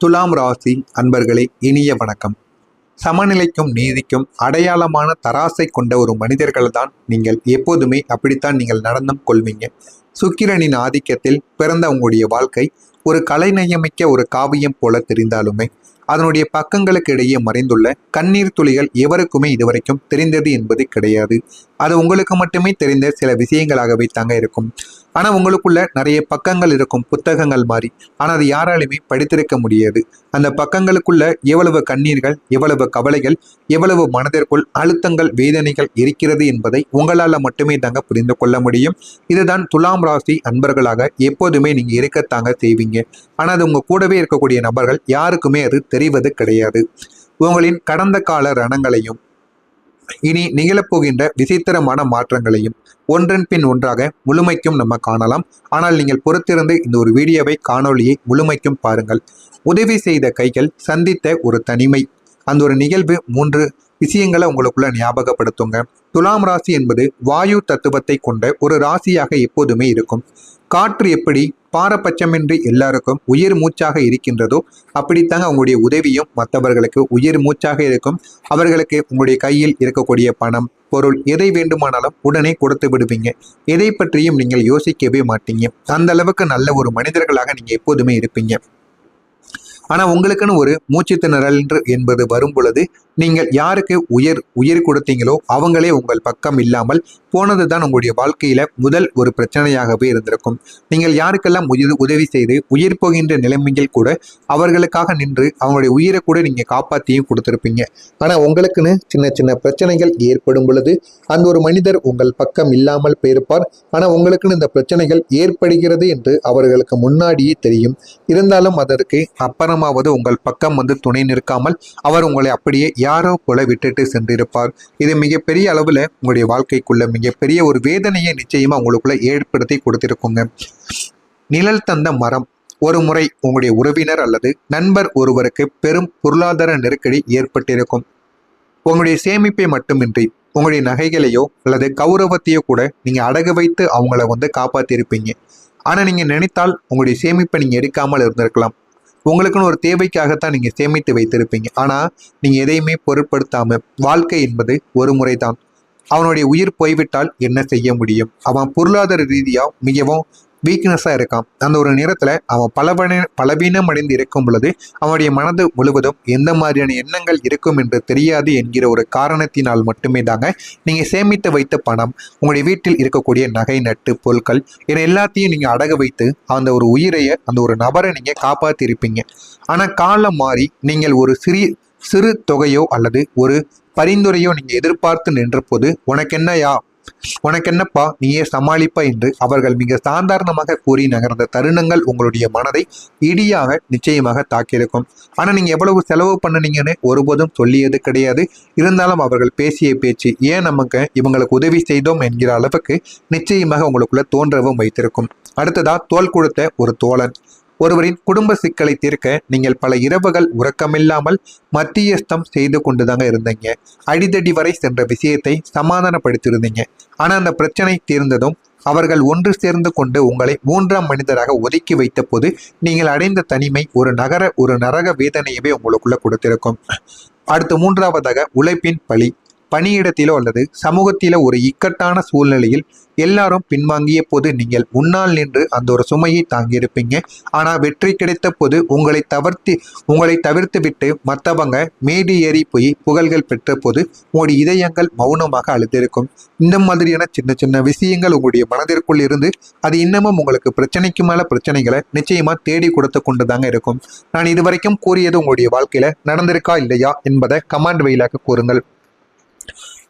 துலாம் ராசி அன்பர்களே, இனிய வணக்கம். சமநிலைக்கும் நீதிக்கும் அடையாளமான தராசை கொண்ட ஒரு மனிதர்கள் தான் நீங்கள். எப்போதுமே அப்படித்தான் நீங்கள் நடந்தும் கொள்வீங்க. சுக்கிரனின் ஆதிக்கத்தில் பிறந்த உங்களுடைய வாழ்க்கை ஒரு கலைநயமிக்க ஒரு காவியம் போல தெரிந்தாலுமே அதனுடைய பக்கங்களுக்கு இடையே மறைந்துள்ள கண்ணீர் துளிகள் எவருக்குமே இதுவரைக்கும் தெரிந்தது என்பது கிடையாது. அது உங்களுக்கு மட்டுமே தெரிந்த சில விஷயங்களாகவே தாங்க இருக்கும். ஆனா உங்களுக்குள்ள நிறைய பக்கங்கள் இருக்கும், புத்தகங்கள் மாதிரி. ஆனா அது யாராலுமே படித்திருக்க முடியாது. அந்த பக்கங்களுக்குள்ள எவ்வளவு கண்ணீர்கள், எவ்வளவு கவலைகள், எவ்வளவு மனதிற்குள் அழுத்தங்கள், வேதனைகள் இருக்கிறது என்பதை உங்களால மட்டுமே தாங்க புரிந்து கொள்ள முடியும். இதுதான் துலாம் ராசி அன்பர்களாக எப்போதுமே நீங்க இருக்கத்தாங்க செய்வீங்க. ஆனா அது உங்க கூடவே இருக்கக்கூடிய நபர்கள் யாருக்குமே அது தெரிவது கிடையாது. உங்களின் கடந்த கால ரணங்களையும் இனி நிகழப்போகின்ற விசித்திரமான மாற்றங்களையும் ஒன்றன் பின் ஒன்றாக முழுமைக்கும் நம்ம காணலாம். ஆனால் நீங்கள் பொறுத்திருந்து இந்த ஒரு வீடியோவை, காணொலியை முழுமைக்கும் பாருங்கள். உதவி செய்த கைகள் சந்தித்த ஒரு தனிமை, அந்த ஒரு நிகழ்வு 3 விஷயங்களை உங்களுக்குள்ள ஞாபகப்படுத்துங்க. துலாம் ராசி என்பது வாயு தத்துவத்தை கொண்ட ஒரு ராசியாக எப்போதுமே இருக்கும். காற்று எப்படி பாரபட்சமின்றி எல்லாருக்கும் உயிர் மூச்சாக இருக்கின்றதோ அப்படித்தாங்க உங்களுடைய உதவியும் மற்றவர்களுக்கு உயிர் மூச்சாக இருக்கும். அவர்களுக்கு உங்களுடைய கையில் இருக்கக்கூடிய பணம், பொருள் எதை வேண்டுமானாலும் உடனே கொடுத்து விடுவீங்க. எதை பற்றியும் நீங்கள் யோசிக்கவே மாட்டீங்க. அந்த அளவுக்கு நல்ல ஒரு மனிதர்களாக நீங்க எப்போதுமே இருப்பீங்க. ஆனா உங்களுக்குன்னு ஒரு மூச்சு திணறல் என்பது வரும் பொழுது நீங்கள் யாருக்கு உயிர் கொடுத்தீங்களோ அவங்களே உங்கள் பக்கம் இல்லாமல் போனதுதான் உங்களுடைய வாழ்க்கையில முதல் ஒரு பிரச்சனையாகவே இருந்திருக்கும். நீங்கள் யாருக்கெல்லாம் உதவி செய்து உயிர் போகின்ற நிலைமையில் கூட அவர்களுக்காக நின்று அவங்களுடைய உயிரை கூட நீங்க காப்பாற்றியும் கொடுத்திருப்பீங்க. ஆனா உங்களுக்குன்னு சின்ன சின்ன பிரச்சனைகள் ஏற்படும் பொழுது அந்த ஒரு மனிதர் உங்கள் பக்கம் இல்லாமல் போயிருப்பார். ஆனா உங்களுக்குன்னு இந்த பிரச்சனைகள் ஏற்படுகிறது என்று அவர்களுக்கு முன்னாடியே தெரியும். இருந்தாலும் அதற்கு அப்புறமாவது உங்கள் பக்கம் துணை நிற்காமல் அவர் உங்களை அப்படியே யாரோ போல விட்டுட்டு சென்றிருப்பார். இது மிகப்பெரிய அளவுல உங்களுடைய வாழ்க்கைக்குள்ள மிகப்பெரிய ஒரு வேதனையை நிச்சயமா உங்களுக்குள்ள ஏற்படுத்தி கொடுத்திருக்குங்க. நிழல் தந்த மரம். ஒரு முறை உங்களுடைய உறவினர் அல்லது நண்பர் ஒருவருக்கு பெரும் பொருளாதார நெருக்கடி ஏற்பட்டிருக்கும். உங்களுடைய சேமிப்பை மட்டுமின்றி உங்களுடைய நகைகளையோ அல்லது கௌரவத்தையோ கூட நீங்க அடகு வைத்து அவங்கள காப்பாத்திருப்பீங்க. ஆனா நீங்க நினைத்தால் உங்களுடைய சேமிப்பை நீங்க எடுக்காமல் இருந்திருக்கலாம். உங்களுக்குன்னு ஒரு தேவைக்காகத்தான் நீங்க சேமித்து வைத்திருப்பீங்க. ஆனா நீங்க எதையுமே பொருட்படுத்தாம, வாழ்க்கை என்பது ஒரு முறைதான். அவனுடைய உயிர் போய்விட்டால் என்ன செய்ய முடியும்? அவன் பொருளாதார ரீதியா மிகவும் வீக்னஸா இருக்கான். அந்த ஒரு நேரத்துல அவன் பலவீனம் அடைந்து இருக்கும் பொழுது அவனுடைய மனது முழுவதும் எந்த மாதிரியான எண்ணங்கள் இருக்கும் என்று தெரியாது என்கிற ஒரு காரணத்தினால் மட்டுமே தாங்க நீங்க சேமித்து வைத்த பணம், உங்களுடைய வீட்டில் இருக்கக்கூடிய நகை நட்டு பொருட்கள் என எல்லாத்தையும் நீங்க அடகு வைத்து அந்த ஒரு உயிரைய, அந்த ஒரு நபரை நீங்க காப்பாத்தி இருப்பீங்க. ஆனா காலம் மாறி நீங்கள் ஒரு சிறு தொகையோ அல்லது ஒரு பரிந்துரையோ நீங்க எதிர்பார்த்து நின்ற போது உனக்கென்னப்பா நீயே சமாளிப்பா என்று அவர்கள் மிக சாதாரணமாக கூறி நகர்ந்த தருணங்கள் உங்களுடைய மனதை இடியாக நிச்சயமாக தாக்கியிருக்கும். ஆனா நீங்க எவ்வளவு செலவு பண்ணுனீங்கன்னு ஒருபோதும் சொல்லியது கிடையாது. இருந்தாலும் அவர்கள் பேசிய பேச்சு ஏன் நமக்கு இவங்களுக்கு உதவி செய்தோம் என்கிற அளவுக்கு நிச்சயமாக உங்களுக்குள்ள தோன்றவும் வைத்திருக்கும். அடுத்ததா தோள் கொடுத்த ஒரு தோழன். ஒருவரின் குடும்ப சிக்கலை தீர்க்க நீங்கள் பல இரவுகள் உறக்கமில்லாமல் மத்தியஸ்தம் செய்து கொண்டுதாங்க இருந்தீங்க. அடிதடி வரை சென்ற விஷயத்தை சமாதானப்படுத்தியிருந்தீங்க. ஆனா அந்த பிரச்சனை தீர்ந்ததும் அவர்கள் ஒன்று சேர்ந்து கொண்டு உங்களை 3ஆம் மனிதராக ஒதுக்கி வைத்த போது நீங்கள் அடைந்த தனிமை ஒரு நரக வேதனையவே உங்களுக்குள்ள கொடுத்திருக்கும். அடுத்து 3ஆவதாக உழைப்பின் பழி. பணியிடத்திலோ அல்லது சமூகத்திலோ ஒரு இக்கட்டான சூழ்நிலையில் எல்லாரும் பின்வாங்கிய போது நீங்கள் முன்னால் நின்று அந்த ஒரு சுமையை தாங்கியிருப்பீங்க. ஆனா வெற்றி கிடைத்த போது உங்களை தவிர்த்து விட்டு மற்றவங்க மேடி ஏறி போய் புகழ்கள் பெற்ற போது உங்களுடைய இதயங்கள் மௌனமாக அழுத்திருக்கும். இந்த மாதிரியான சின்ன சின்ன விஷயங்கள் உங்களுடைய மனதிற்குள் இருந்து அது இன்னமும் உங்களுக்கு பிரச்சனைக்கு மேல பிரச்சனைகளை நிச்சயமா தேடி கொடுத்து கொண்டுதாங்க இருக்கும். நான் இதுவரைக்கும் கூறியது உங்களுடைய வாழ்க்கையில நடந்திருக்கா இல்லையா என்பதை கமெண்ட் வழியாக கூறுங்கள்.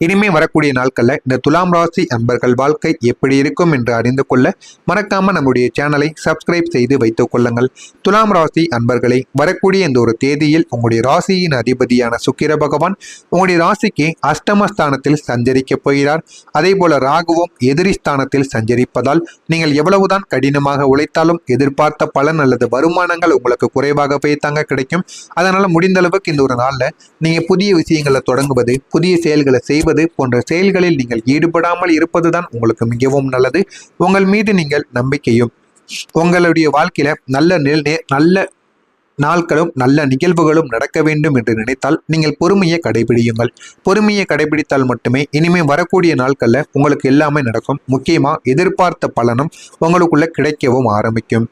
இனிமே வரக்கூடிய நாட்கள்ல இந்த துலாம் ராசி அன்பர்கள் வாழ்க்கை எப்படி இருக்கும் என்று அறிந்து கொள்ள மறக்காம நம்முடைய சேனலை சப்ஸ்கிரைப் செய்து வைத்துக் கொள்ளுங்கள். துலாம் ராசி அன்பர்களை வரக்கூடிய இந்த ஒரு தேதியில் உங்களுடைய ராசியின் அதிபதியான சுக்கிர பகவான் உங்களுடைய ராசிக்கு அஷ்டமஸ்தானத்தில் சஞ்சரிக்க போகிறார். அதே போல ராகுவும் எதிரி ஸ்தானத்தில் சஞ்சரிப்பதால் நீங்கள் எவ்வளவுதான் கடினமாக உழைத்தாலும் எதிர்பார்த்த பலன் அல்லது வருமானங்கள் உங்களுக்கு குறைவாகவே தாங்க கிடைக்கும். அதனால முடிந்த அளவுக்கு இந்த ஒரு நாள்ல நீங்க புதிய விஷயங்களை தொடங்குவது, புதிய செயல்களை செய்வது போன்ற செயல்களில் நீங்கள் ஈடுபடாமல் இருப்பதுதான் உங்களுக்கு மிகவும் நல்லது. உங்கள் மீது நீங்கள் நம்பிக்கையும் உங்களுடைய வாழ்க்கையில நல்ல நாட்களும் நல்ல நிகழ்வுகளும் நடக்க வேண்டும் என்று நினைத்தால் நீங்கள் பொறுமையை கடைபிடியுங்கள். பொறுமையை கடைபிடித்தால் மட்டுமே இனிமே வரக்கூடிய நாட்களில் உங்களுக்கு எல்லாமே நடக்கும். முக்கியமாக எதிர்பார்த்த பலனும் உங்களுக்குள்ள கிடைக்கவும் ஆரம்பிக்கும்.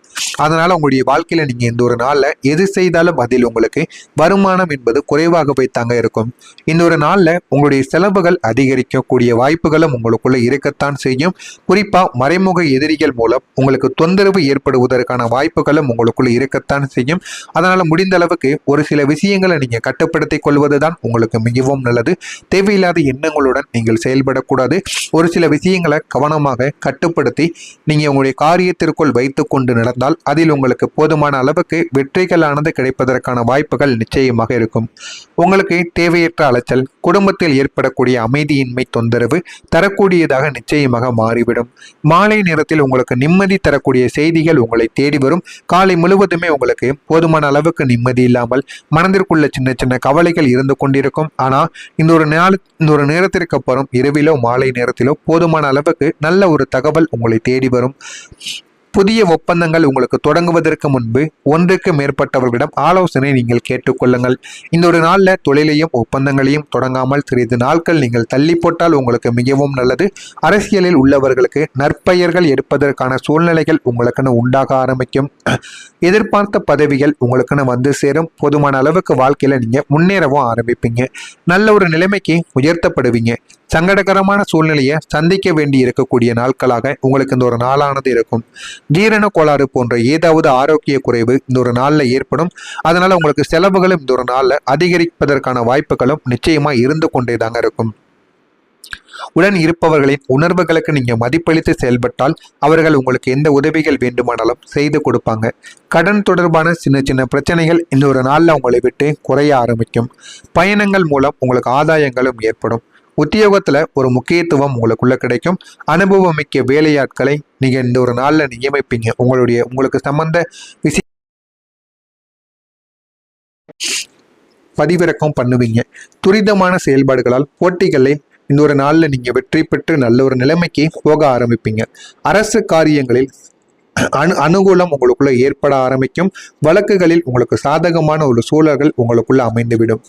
அதனால உங்களுடைய வாழ்க்கையில நீங்க இந்த ஒரு நாள்ல எது செய்தாலும் அதில் உங்களுக்கு வருமானம் என்பது குறைவாகவே தாங்க இருக்கும். இந்த ஒரு நாள்ல உங்களுடைய செலவுகள் அதிகரிக்கக்கூடிய வாய்ப்புகளும் உங்களுக்குள்ள இருக்கத்தான் செய்யும். குறிப்பா மறைமுக எதிரிகள் மூலம் உங்களுக்கு தொந்தரவு ஏற்படுவதற்கான வாய்ப்புகளும் உங்களுக்குள்ள இருக்கத்தான் செய்யும். அதனால முடிந்த அளவுக்கு ஒரு சில விஷயங்களை நீங்க கட்டுப்படுத்திக் கொள்வதுதான் உங்களுக்கு மிகவும் நல்லது. தேவையில்லாத எண்ணங்களுடன் நீங்கள் செயல்படக்கூடாது. ஒரு சில விஷயங்களை கவனமாக கட்டுப்படுத்தி நீங்க உங்களுடைய காரியத்திற்குள் வைத்துக் கொண்டு நடந்தால் அதில் உங்களுக்கு போதுமான அளவுக்கு வெற்றிகளானது கிடைப்பதற்கான வாய்ப்புகள் நிச்சயமாக இருக்கும். உங்களுக்கு தேவையற்ற அலைச்சல், குடும்பத்தில் ஏற்படக்கூடிய அமைதியின்மை தொந்தரவு தரக்கூடியதாக நிச்சயமாக மாறிவிடும். மாலை நேரத்தில் உங்களுக்கு நிம்மதி தரக்கூடிய செய்திகள் உங்களை தேடி வரும். காலை முழுவதுமே உங்களுக்கு போதுமான அளவுக்கு நிம்மதி இல்லாமல் மனதிற்குள்ள சின்ன சின்ன கவலைகள் இருந்து கொண்டிருக்கும். ஆனா இந்த ஒரு நேரத்திற்கு அப்புறம் இரவிலோ மாலை நேரத்திலோ போதுமான அளவுக்கு நல்ல ஒரு தகவல் உங்களை தேடி வரும். புதிய ஒப்பந்தங்கள் உங்களுக்கு தொடங்குவதற்கு முன்பு ஒன்றுக்கு மேற்பட்டவர்களிடம் ஆலோசனை நீங்கள் கேட்டுக்கொள்ளுங்கள். இந்த ஒரு நாளில் தொழிலையும் ஒப்பந்தங்களையும் தொடங்காமல் சிறிது நாட்கள் நீங்கள் தள்ளி போட்டால் உங்களுக்கு மிகவும் நல்லது. அரசியலில் உள்ளவர்களுக்கு நற்பெயர்கள் எடுப்பதற்கான சூழ்நிலைகள் உங்களுக்குன்னு உண்டாக ஆரம்பிக்கும். எதிர்பார்த்த பதவிகள் உங்களுக்குன்னு வந்து சேரும். போதுமான அளவுக்கு வாழ்க்கையில நீங்க முன்னேறவும் ஆரம்பிப்பீங்க. நல்ல ஒரு நிலைமைக்கு உயர்த்தப்படுவீங்க. சங்கடகரமான சூழ்நிலையை சந்திக்க வேண்டி இருக்கக்கூடிய நாட்களாக உங்களுக்கு இந்த ஒரு நாளானது இருக்கும். ஜீரண கோளாறு போன்ற ஏதாவது ஆரோக்கிய குறைவு இந்த ஒரு நாளில் ஏற்படும். அதனால உங்களுக்கு செலவுகளும் இந்த ஒரு நாளில் அதிகரிப்பதற்கான வாய்ப்புகளும் நிச்சயமா இருந்து கொண்டே தாங்க இருக்கும். உடன் இருப்பவர்களின் உணர்வுகளுக்கு நீங்க மதிப்பளித்து செயல்பட்டால் அவர்கள் உங்களுக்கு எந்த உதவிகள் வேண்டுமானாலும் செய்து கொடுப்பாங்க. கடன் தொடர்பான சின்ன சின்ன பிரச்சனைகள் இந்த ஒரு நாளில் உங்களை விட்டு குறைய ஆரம்பிக்கும். பயணங்கள் மூலம் உங்களுக்கு ஆதாயங்களும் ஏற்படும். உத்தியோகத்துல ஒரு முக்கியத்துவம் உங்களுக்குள்ள கிடைக்கும். அனுபவமிக்க வேலையாட்களை நீங்க இந்த ஒரு நாள்ல நியமிப்பீங்க. உங்களுக்கு சம்பந்த விஷயம் பதிவிறக்கம் பண்ணுவீங்க. துரிதமான செயல்பாடுகளால் போட்டிகளை இந்த ஒரு நாள்ல நீங்க வெற்றி பெற்று நல்ல ஒரு நிலைமைக்கு போக ஆரம்பிப்பீங்க. அரசு காரியங்களில் அனுகூலம் உங்களுக்குள்ள ஏற்பட ஆரம்பிக்கும். வழக்குகளில் உங்களுக்கு சாதகமான ஒரு சூழல்கள் உங்களுக்குள்ள அமைந்துவிடும்.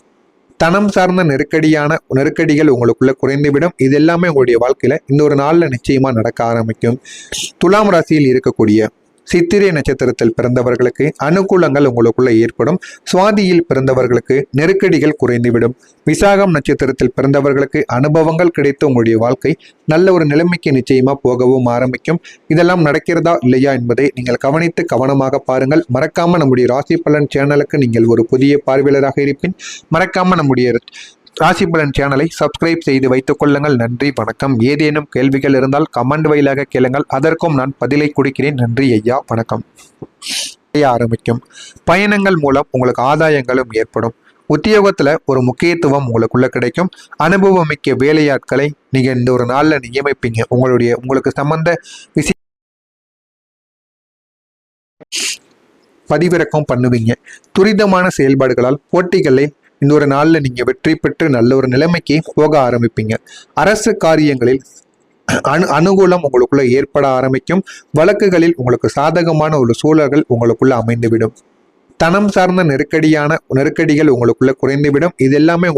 தனம் சார்ந்த நெருக்கடிகள் உங்களுக்குள்ள குறைந்துவிடும். இது எல்லாமே உங்களுடைய வாழ்க்கையில இந்த ஒரு நாள்ல நிச்சயமா நடக்க ஆரம்பிக்கும். துலாம் ராசியில் இருக்கக்கூடிய சித்திரை நட்சத்திரத்தில் பிறந்தவர்களுக்கு அனுகூலங்கள் உங்களுக்குள்ள ஏற்படும். சுவாதியில் பிறந்தவர்களுக்கு நெருக்கடிகள் குறைந்துவிடும். விசாகம் நட்சத்திரத்தில் பிறந்தவர்களுக்கு அனுபவங்கள் கிடைத்து உங்களுடைய வாழ்க்கை நல்ல ஒரு நிலைமைக்கு நிச்சயமா போகவும் ஆரம்பிக்கும். இதெல்லாம் நடக்கிறதா இல்லையா என்பதை நீங்கள் கவனித்து கவனமாக பாருங்கள். மறக்காம நம்முடைய ராசி பலன் சேனலுக்கு நீங்கள் ஒரு புதிய பார்வையாளராக இருப்பின் மறக்காம நம்முடைய ராசி பலன் சேனலை சப்ஸ்கிரைப் செய்து வைத்துக் கொள்ளுங்கள். நன்றி, வணக்கம். ஏதேனும் கேள்விகள் இருந்தால் கமெண்ட் வாயிலாக கேளுங்கள். அதற்கும் நான் பதிலை கொடுக்கிறேன். நன்றி ஐயா, வணக்கம். ஆரம்பிக்கும். பயணங்கள் மூலம் உங்களுக்கு ஆதாயங்களும் ஏற்படும். உத்தியோகத்துல ஒரு முக்கியத்துவம் உங்களுக்குள்ள கிடைக்கும். அனுபவமிக்க வேலையாட்களை நீங்க இந்த ஒரு நாள்ல நியமிப்பீங்க. உங்களுக்கு சம்பந்த விஷயம் பதிவிறக்கம் பண்ணுவீங்க. துரிதமான செயல்பாடுகளால் போட்டிகளை இந்த ஒரு நாளில் நீங்க வெற்றி பெற்று நல்ல ஒரு நிலைமைக்கு போக ஆரம்பிப்பீங்க. அரசு காரியங்களில் அனுகூலம் உங்களுக்குள்ள ஏற்பட ஆரம்பிக்கும். வழக்குகளில் உங்களுக்கு சாதகமான ஒரு சூழல்கள் உங்களுக்குள்ள அமைந்துவிடும். தனம் சார்ந்த நெருக்கடிகள் உங்களுக்குள்ள குறைந்துவிடும். இது எல்லாமே